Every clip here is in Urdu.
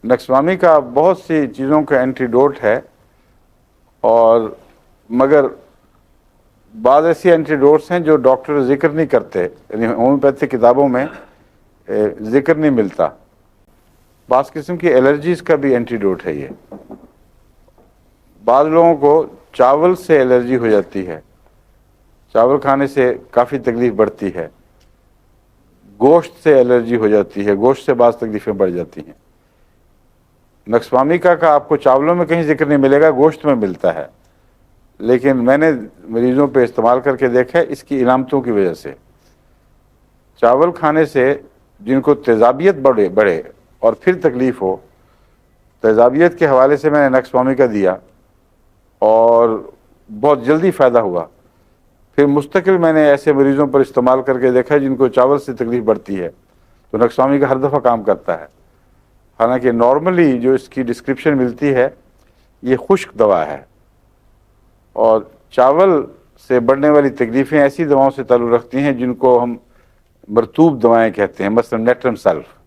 نکسوامی کا بہت سی چیزوں کا اینٹیڈوٹ ہے، اور مگر بعض ایسی اینٹیڈوٹس ہیں جو ڈاکٹر ذکر نہیں کرتے، یعنی ہومیوپیتھی کتابوں میں ذکر نہیں ملتا۔ بعض قسم کی الرجیز کا بھی اینٹیڈوٹ ہے یہ۔ بعض لوگوں کو چاول سے الرجی ہو جاتی ہے، چاول کھانے سے کافی تکلیف بڑھتی ہے۔ گوشت سے الرجی ہو جاتی ہے، گوشت سے بعض تکلیفیں بڑھ جاتی ہیں۔ نکسوامی کا آپ کو چاولوں میں کہیں ذکر نہیں ملے گا، گوشت میں ملتا ہے، لیکن میں نے مریضوں پہ استعمال کر کے دیکھا ہے اس کی علامتوں کی وجہ سے۔ چاول کھانے سے جن کو تیزابیت بڑھے اور پھر تکلیف ہو، تیزابیت کے حوالے سے میں نے نکسوامی کا دیا اور بہت جلدی فائدہ ہوا۔ پھر مستقل میں نے ایسے مریضوں پر استعمال کر کے دیکھا جن کو چاول سے تکلیف بڑھتی ہے، تو نکسوامی کا ہر دفعہ کام کرتا ہے۔ حالانکہ نارملی جو اس کی ڈسکرپشن ملتی ہے یہ خشک دوا ہے، اور چاول سے بڑھنے والی تکلیفیں ایسی دواؤں سے تعلق رکھتی ہیں جن کو ہم مرطوب دوائیں کہتے ہیں، مثلا نیٹرم سلف۔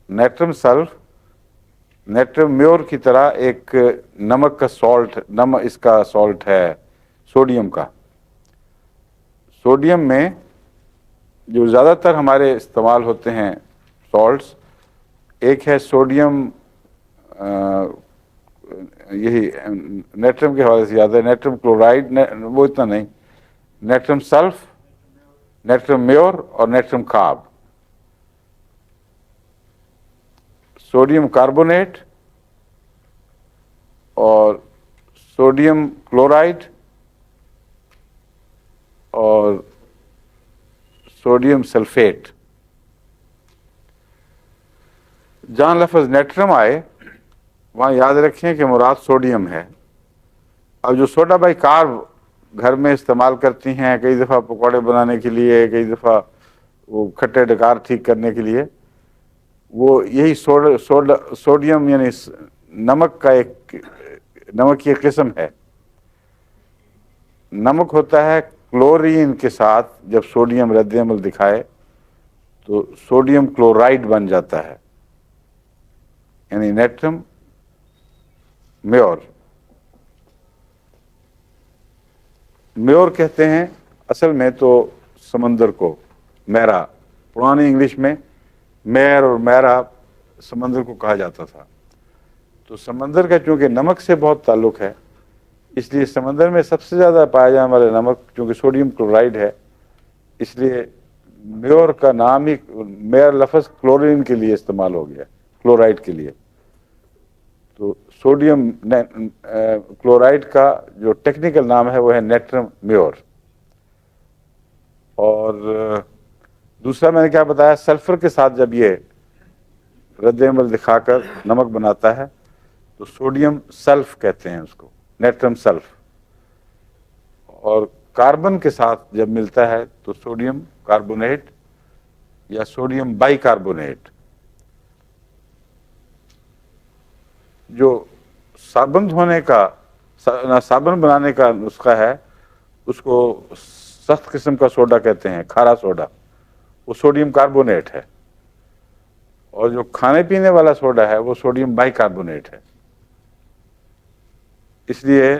نیٹرم سلف نیٹرم میور کی طرح ایک نمک کا سالٹ، اس کا سالٹ ہے سوڈیم کا۔ سوڈیم میں جو زیادہ تر ہمارے استعمال ہوتے ہیں سالٹس، ایک ہے سوڈیم، یہی نیٹرم کے حوالے سے یاد ہے، نیٹرم کلورائڈ، وہ اتنا نہیں، نیٹرم سلف، نیٹرم میور اور نیٹرم کارب۔ سوڈیم کاربونیٹ اور سوڈیم کلورائڈ اور سوڈیم سلفیٹ۔ جہاں لفظ نیٹرم آئے وہاں یاد رکھیں کہ مراد سوڈیم ہے۔ اب جو سوڈا بائی کارب گھر میں استعمال کرتی ہیں کئی دفعہ پکوڑے بنانے کے لیے، کئی دفعہ وہ کھٹے ڈکار ٹھیک کرنے کے لیے، وہ یہی سوڈیم یعنی نمک کی ایک قسم ہے۔ نمک ہوتا ہے کلورین کے ساتھ، جب سوڈیم رد عمل دکھائے تو سوڈیم کلورائڈ بن جاتا ہے، یعنی نیٹرم میور۔ میور کہتے ہیں اصل میں تو سمندر کو، میرا، پرانی انگلش میں میر اور میرا سمندر کو کہا جاتا تھا۔ تو سمندر کا چونکہ نمک سے بہت تعلق ہے، اس لیے سمندر میں سب سے زیادہ پایا جانے والا نمک چونکہ سوڈیم کلورائڈ ہے، اس لیے میور کا نام ہی، میئر لفظ کلورین کے لیے استعمال ہو گیا، کلورائڈ کے لیے۔ تو سوڈیم کلورائڈ کا جو ٹیکنیکل نام ہے وہ ہے نیٹرم میور۔ اور دوسرا میں نے کیا بتایا، سلفر کے ساتھ جب یہ رد عمل دکھا کر نمک بناتا ہے تو سوڈیم سلف کہتے ہیں اس کو، نیٹرم سلف۔ اور کاربن کے ساتھ جب ملتا ہے تو سوڈیم کاربونیٹ یا سوڈیم بائی کاربونیٹ۔ جو صابن دھونے کا، صابن بنانے کا نسخہ ہے، اس کو سخت قسم کا سوڈا کہتے ہیں، کھارا سوڈا، وہ سوڈیم کاربونیٹ ہے۔ اور جو کھانے پینے والا سوڈا ہے وہ سوڈیم بائی کاربونیٹ ہے۔ اس لیے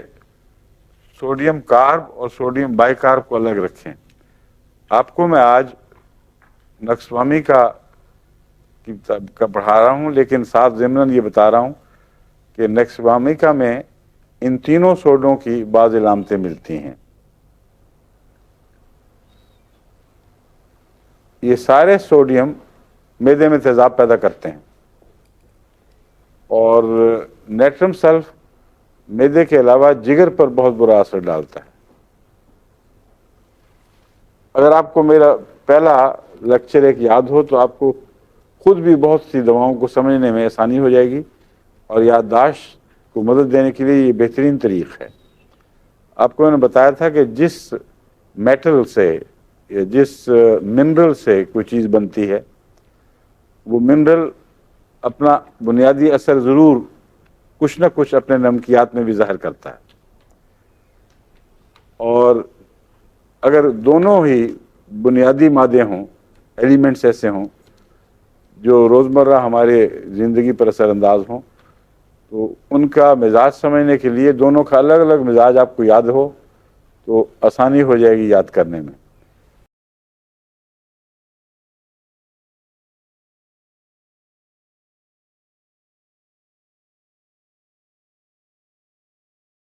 سوڈیم کارب اور سوڈیم بائی کارب کو الگ رکھیں۔ آپ کو میں آج نکسوامی کا پڑھا رہا ہوں، لیکن ساتھ ضمناً یہ بتا رہا ہوں کہ نکسوامیکا میں ان تینوں سوڈوں کی بعض علامتیں ملتی ہیں۔ یہ سارے سوڈیم معدے میں تیزاب پیدا کرتے ہیں، اور نیٹرم سلف معدے کے علاوہ جگر پر بہت برا اثر ڈالتا ہے۔ اگر آپ کو میرا پہلا لیکچر ایک یاد ہو تو آپ کو خود بھی بہت سی دواؤں کو سمجھنے میں آسانی ہو جائے گی، اور یادداشت کو مدد دینے کے لیے یہ بہترین طریق ہے۔ آپ کو میں نے بتایا تھا کہ جس میٹل سے یا جس منرل سے کوئی چیز بنتی ہے، وہ منرل اپنا بنیادی اثر ضرور کچھ نہ کچھ اپنے نمکیات میں بھی ظاہر کرتا ہے، اور اگر دونوں ہی بنیادی مادے ہوں، ایلیمنٹس ایسے ہوں جو روزمرہ ہمارے زندگی پر اثر انداز ہوں، تو ان کا مزاج سمجھنے کے لیے دونوں کا الگ الگ مزاج آپ کو یاد ہو تو آسانی ہو جائے گی یاد کرنے میں۔